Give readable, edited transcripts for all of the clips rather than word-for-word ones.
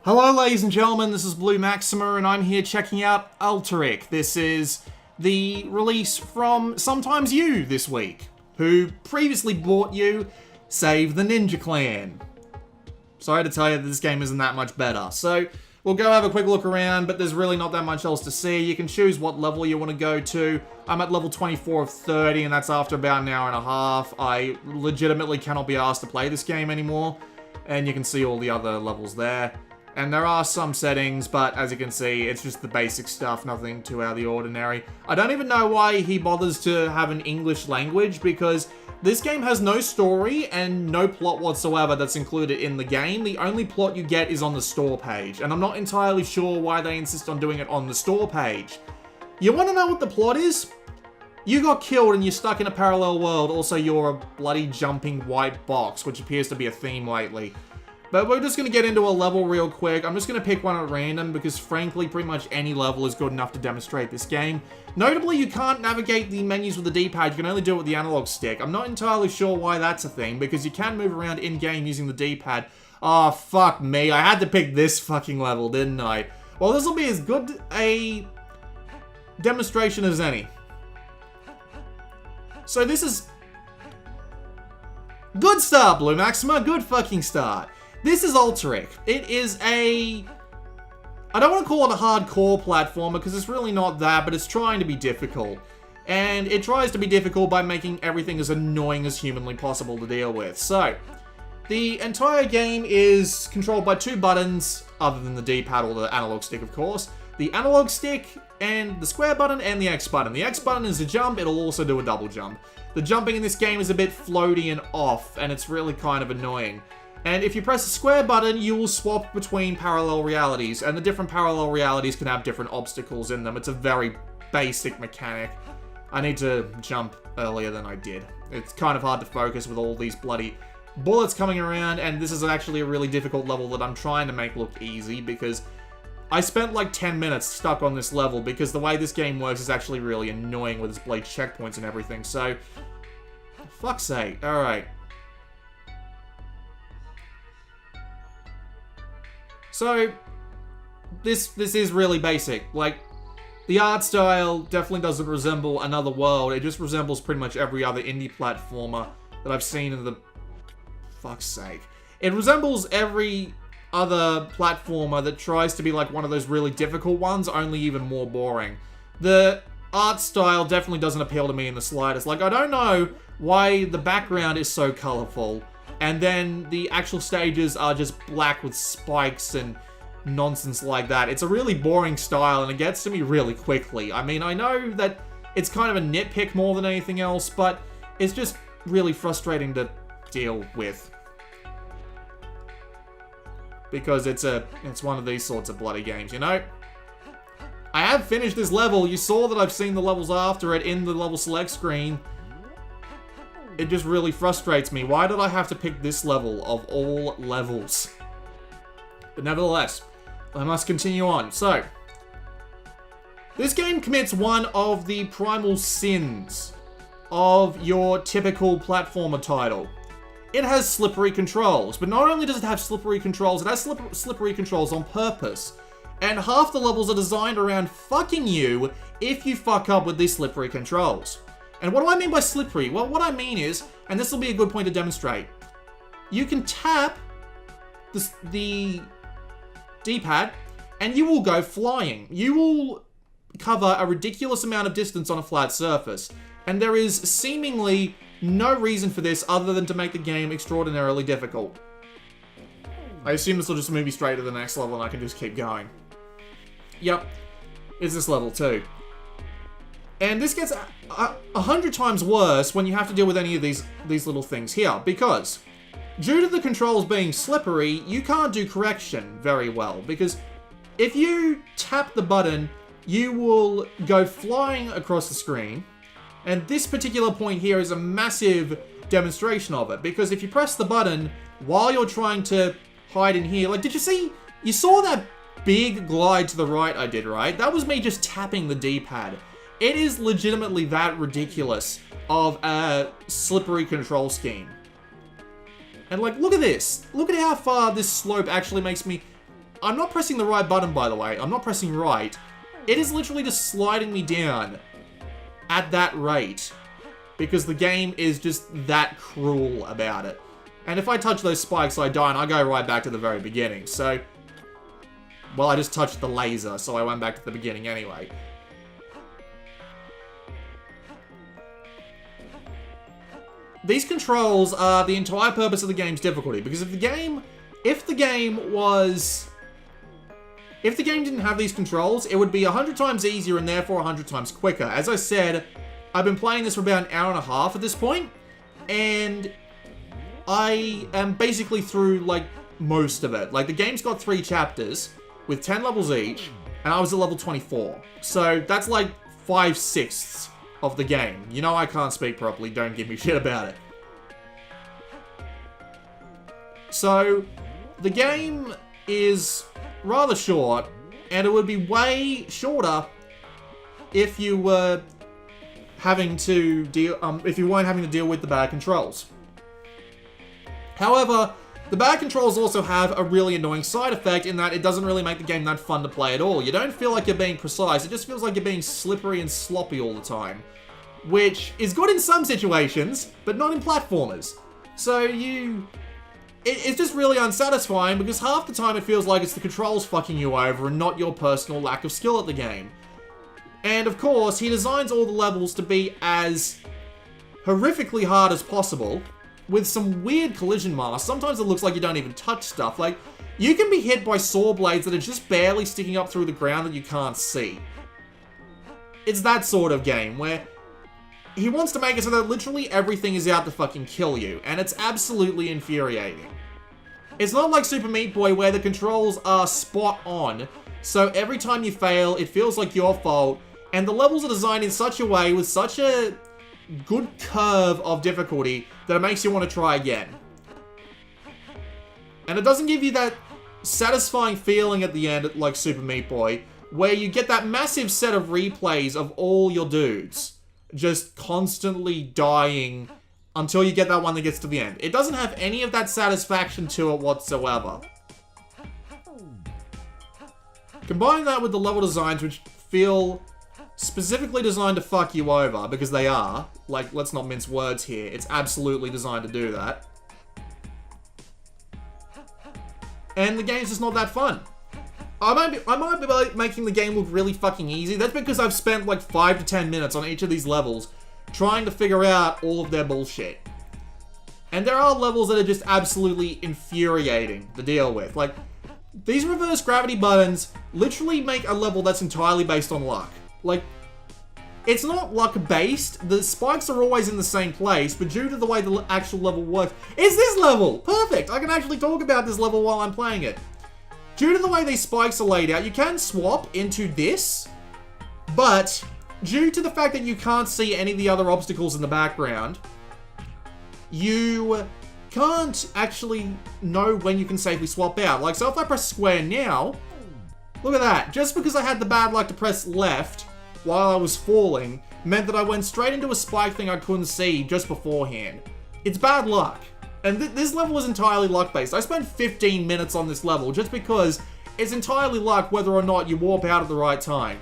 Hello ladies and gentlemen, this is Blue Maxima and I'm here checking out Alteric. This is the release from Sometimes You this week, who previously bought you Save the Ninja Clan. Sorry to tell you that this game isn't that much better. So we'll go have a quick look around, but there's really not that much else to see. You can choose what level you want to go to. I'm at level 24 of 30 and that's after about an hour and a half. I legitimately cannot be asked to play this game anymore. And you can see all the other levels there. And there are some settings, but as you can see, it's just the basic stuff, nothing too out of the ordinary. I don't even know why he bothers to have an English language, because this game has no story and no plot whatsoever that's included in the game. The only plot you get is on the store page, and I'm not entirely sure why they insist on doing it on the store page. You want to know what the plot is? You got killed and you're stuck in a parallel world. Also, you're a bloody jumping white box, which appears to be a theme lately. But we're just going to get into a level real quick. I'm just going to pick one at random because, frankly, pretty much any level is good enough to demonstrate this game. Notably, you can't navigate the menus with the D-pad. You can only do it with the analog stick. I'm not entirely sure why that's a thing, because you can move around in-game using the D-pad. Oh, fuck me. I had to pick this fucking level, didn't I? Well, this will be as good a demonstration as any. So this is... Good start, Blue Maxima. Good fucking start. This is Alteric. It is a... I don't want to call it a hardcore platformer because it's really not that, but it's trying to be difficult. And it tries to be difficult by making everything as annoying as humanly possible to deal with. So, the entire game is controlled by two buttons, other than the D-pad or the analog stick, of course. The analog stick and the square button and the X button. The X button is a jump, it'll also do a double jump. The jumping in this game is a bit floaty and off, and it's really kind of annoying. And if you press the square button, you will swap between parallel realities, and the different parallel realities can have different obstacles in them. It's a very basic mechanic. I need to jump earlier than I did. It's kind of hard to focus with all these bloody bullets coming around, and this is actually a really difficult level that I'm trying to make look easy, because I spent like 10 minutes stuck on this level, because the way this game works is actually really annoying with its blade checkpoints and everything, so... For fuck's sake. Alright. So, this is really basic. Like, the art style definitely doesn't resemble Another World. It just resembles pretty much every other indie platformer that I've seen in the... Fuck's sake. It resembles every other platformer that tries to be like one of those really difficult ones, only even more boring. The art style definitely doesn't appeal to me in the slightest. Like, I don't know why the background is so colorful. And then the actual stages are just black with spikes and nonsense like that. It's a really boring style and it gets to me really quickly. I mean, I know that it's kind of a nitpick more than anything else, but it's just really frustrating to deal with. Because it's one of these sorts of bloody games, you know? I have finished this level. You saw that I've seen the levels after it in the level select screen. It just really frustrates me. Why did I have to pick this level of all levels? But nevertheless, I must continue on. So, this game commits one of the primal sins of your typical platformer title. It has slippery controls, but not only does it have slippery controls, it has slippery controls on purpose. And half the levels are designed around fucking you if you fuck up with these slippery controls. And what do I mean by slippery? Well, what I mean is, and this will be a good point to demonstrate, you can tap the D-pad and you will go flying. You will cover a ridiculous amount of distance on a flat surface. And there is seemingly no reason for this other than to make the game extraordinarily difficult. I assume this will just move me straight to the next level and I can just keep going. Yep, it's this level too. And this gets 100 times worse when you have to deal with any of these little things here, because due to the controls being slippery, you can't do correction very well, because if you tap the button, you will go flying across the screen, and this particular point here is a massive demonstration of it, because if you press the button while you're trying to hide in here, like, did you see, you saw that big glide to the right I did, right? That was me just tapping the D-pad. It is legitimately that ridiculous of a slippery control scheme. And like, look at this. Look at how far this slope actually makes me I'm not pressing the right button, by the way. I'm not pressing right. It is literally just sliding me down at that rate. Because the game is just that cruel about it. And if I touch those spikes, I die, and I go right back to the very beginning. So, well, I just touched the laser, so I went back to the beginning anyway. These controls are the entire purpose of the game's difficulty, because if the game didn't have these controls, it would be 100 times easier and therefore 100 times quicker. As I said, I've been playing this for about an hour and a half at this point, and I am basically through, like, most of it. Like, the game's got 3 chapters with 10 levels each, and I was at level 24. So that's like 5/6 of the game. You know I can't speak properly, don't give me shit about it. So, the game is rather short, and it would be way shorter if you were having to deal, if you weren't having to deal with the bad controls. However, the bad controls also have a really annoying side effect in that it doesn't really make the game that fun to play at all. You don't feel like you're being precise, it just feels like you're being slippery and sloppy all the time. Which is good in some situations, but not in platformers. So it's just really unsatisfying because half the time it feels like it's the controls fucking you over and not your personal lack of skill at the game. And of course, he designs all the levels to be as horrifically hard as possible, with some weird collision masks. Sometimes it looks like you don't even touch stuff. Like, you can be hit by saw blades that are just barely sticking up through the ground that you can't see. It's that sort of game where he wants to make it so that literally everything is out to fucking kill you, and it's absolutely infuriating. It's not like Super Meat Boy where the controls are spot on, so every time you fail, it feels like your fault, and the levels are designed in such a way with such a good curve of difficulty that it makes you want to try again. And it doesn't give you that satisfying feeling at the end like Super Meat Boy, where you get that massive set of replays of all your dudes just constantly dying until you get that one that gets to the end. It doesn't have any of that satisfaction to it whatsoever. Combine that with the level designs, which feel specifically designed to fuck you over, because they are. Like, let's not mince words here. It's absolutely designed to do that. And the game's just not that fun. I might be making the game look really fucking easy. That's because I've spent like 5 to 10 minutes on each of these levels trying to figure out all of their bullshit. And there are levels that are just absolutely infuriating to deal with. Like, these reverse gravity buttons literally make a level that's entirely based on luck. Like, it's not luck-based. The spikes are always in the same place, but due to the way the actual level works... It's this level! Perfect! I can actually talk about this level while I'm playing it. Due to the way these spikes are laid out, you can swap into this, but due to the fact that you can't see any of the other obstacles in the background, you can't actually know when you can safely swap out. Like, so if I press square now, look at that. Just because I had the bad luck to press left while I was falling meant that I went straight into a spike thing I couldn't see just beforehand. It's bad luck. And this level is entirely luck-based. I spent 15 minutes on this level just because it's entirely luck whether or not you warp out at the right time.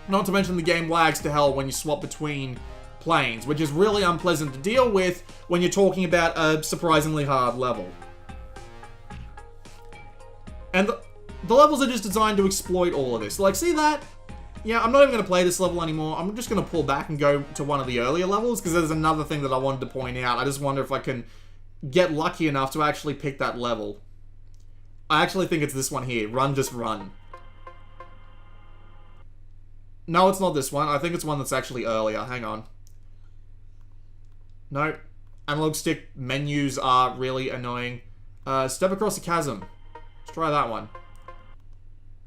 Not to mention the game lags to hell when you swap between planes, which is really unpleasant to deal with when you're talking about a surprisingly hard level. And the levels are just designed to exploit all of this. Like, see that? Yeah, I'm not even going to play this level anymore. I'm just going to pull back and go to one of the earlier levels, because there's another thing that I wanted to point out. I just wonder if I can get lucky enough to actually pick that level. I actually think it's this one here. Run, just run. No, it's not this one. I think it's one that's actually earlier. Hang on. Nope. Analog stick menus are really annoying. Step across a chasm. Let's try that one.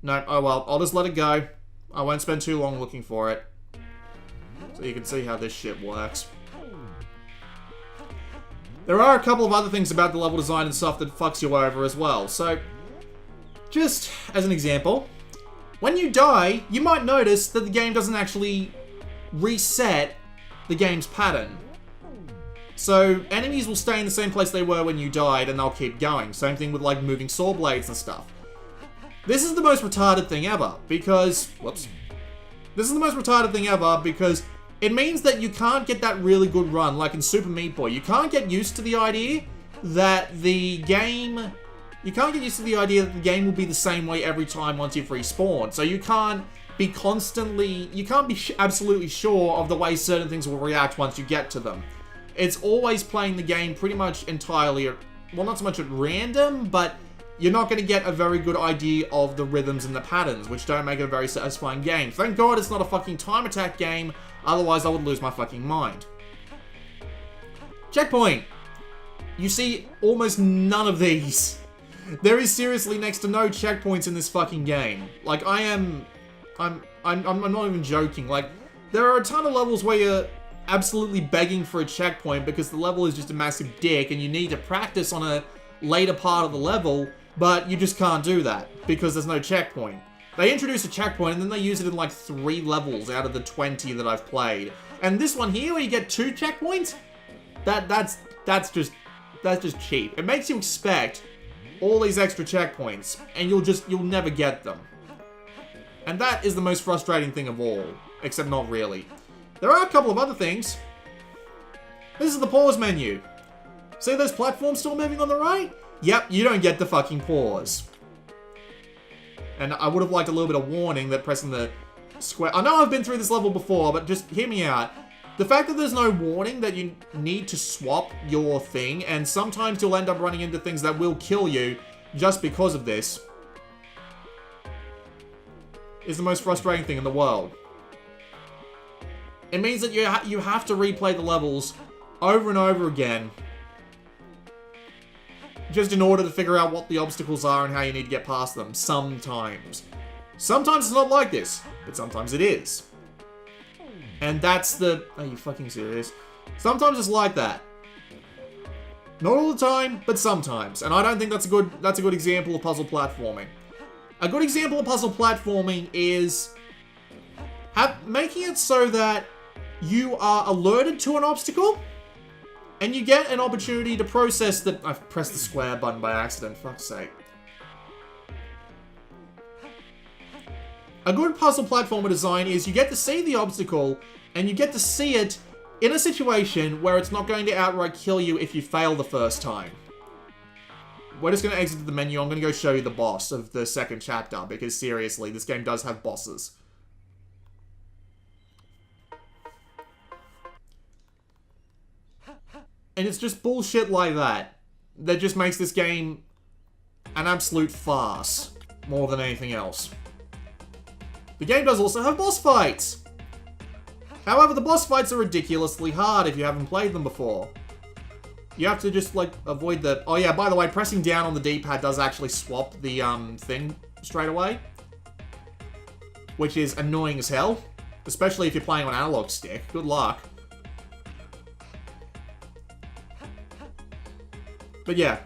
No, oh well. I'll just let it go. I won't spend too long looking for it. So you can see how this shit works. There are a couple of other things about the level design and stuff that fucks you over as well. So, just as an example, when you die, you might notice that the game doesn't actually reset the game's pattern. So enemies will stay in the same place they were when you died, and they'll keep going. Same thing with like moving saw blades and stuff. This is the most retarded thing ever, because... Whoops. This is the most retarded thing ever, because it means that you can't get that really good run, like in Super Meat Boy. You can't get used to the idea that the game... You can't get used to the idea that the game will be the same way every time once you've respawned. So you can't be constantly... You can't be absolutely sure of the way certain things will react once you get to them. It's always playing the game pretty much entirely... Well, not so much at random, but... You're not going to get a very good idea of the rhythms and the patterns, which don't make it a very satisfying game. Thank God it's not a fucking time attack game, otherwise I would lose my fucking mind. Checkpoint! You see almost none of these. There is seriously next to no checkpoints in this fucking game. Like, I'm not even joking. Like, there are a ton of levels where you're absolutely begging for a checkpoint because the level is just a massive dick and you need to practice on a later part of the level, but you just can't do that because there's no checkpoint. They introduce a checkpoint and then they use it in like 3 levels out of the 20 that I've played. And this one here where you get 2 checkpoints, that's just cheap. It makes you expect all these extra checkpoints and you'll never get them. And that is the most frustrating thing of all, except not really. There are a couple of other things. This is the pause menu. See those platforms still moving on the right? Yep, you don't get the fucking pause. And I would have liked a little bit of warning that pressing the square... I know I've been through this level before, but just hear me out. The fact that there's no warning that you need to swap your thing, and sometimes you'll end up running into things that will kill you just because of this, is the most frustrating thing in the world. It means that you have to replay the levels over and over again just in order to figure out what the obstacles are and how you need to get past them, sometimes. Sometimes it's not like this, but sometimes it is. And that's the... Are you fucking serious? Sometimes it's like that. Not all the time, but sometimes. And I don't think that's a good example of puzzle platforming. A good example of puzzle platforming is making it so that you are alerted to an obstacle, and you get an opportunity to process the... I've pressed the square button by accident, fuck's sake. A good puzzle platformer design is you get to see the obstacle, and you get to see it in a situation where it's not going to outright kill you if you fail the first time. We're just going to exit the menu. I'm going to go show you the boss of the second chapter, because seriously, this game does have bosses. And it's just bullshit like that just makes this game an absolute farce more than anything else. The game does also have boss fights. However, the boss fights are ridiculously hard if you haven't played them before. You have to just, like, avoid the... Oh yeah, by the way, pressing down on the D-pad does actually swap the thing straight away, which is annoying as hell, especially if you're playing on analog stick. Good luck. But yeah,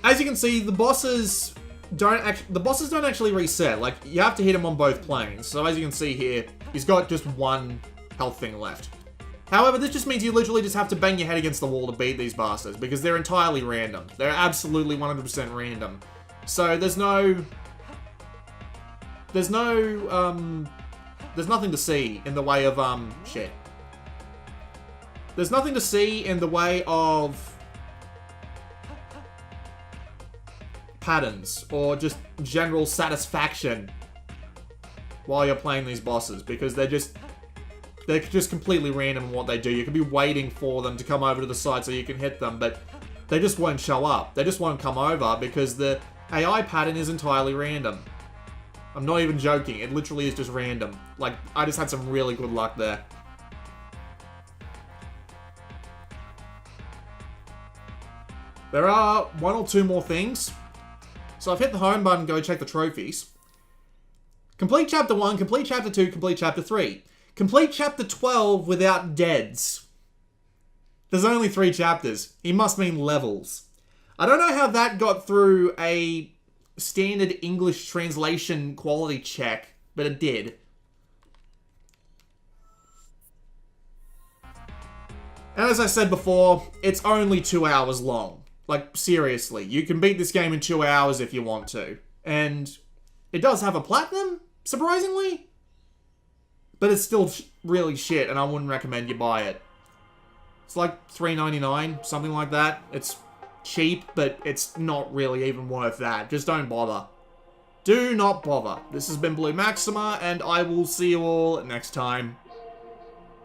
as you can see, the bosses don't actually reset. Like, you have to hit him on both planes. So as you can see here, he's got just one health thing left. However, this just means you literally just have to bang your head against the wall to beat these bastards, because they're entirely random. They're absolutely 100% random. So there's nothing to see in the way of shit. There's nothing to see in the way of patterns or just general satisfaction while you're playing these bosses, because they're just completely random in what they do. You could be waiting for them to come over to the side so you can hit them, but they just won't show up. They just won't come over because the AI pattern is entirely random. I'm not even joking. It literally is just random. Like, I just had some really good luck there. There are 1 or 2 more things. So I've hit the home button, go check the trophies. Complete Chapter 1, complete Chapter 2, complete Chapter 3. Complete Chapter 12 without deads. There's only 3 chapters. He must mean levels. I don't know how that got through a standard English translation quality check, but it did. And as I said before, it's only 2 hours long. Like, seriously, you can beat this game in 2 hours if you want to. And it does have a platinum, surprisingly. But it's still really shit, and I wouldn't recommend you buy it. It's like $3.99, something like that. It's cheap, but it's not really even worth that. Just don't bother. Do not bother. This has been Blue Maxima, and I will see you all next time.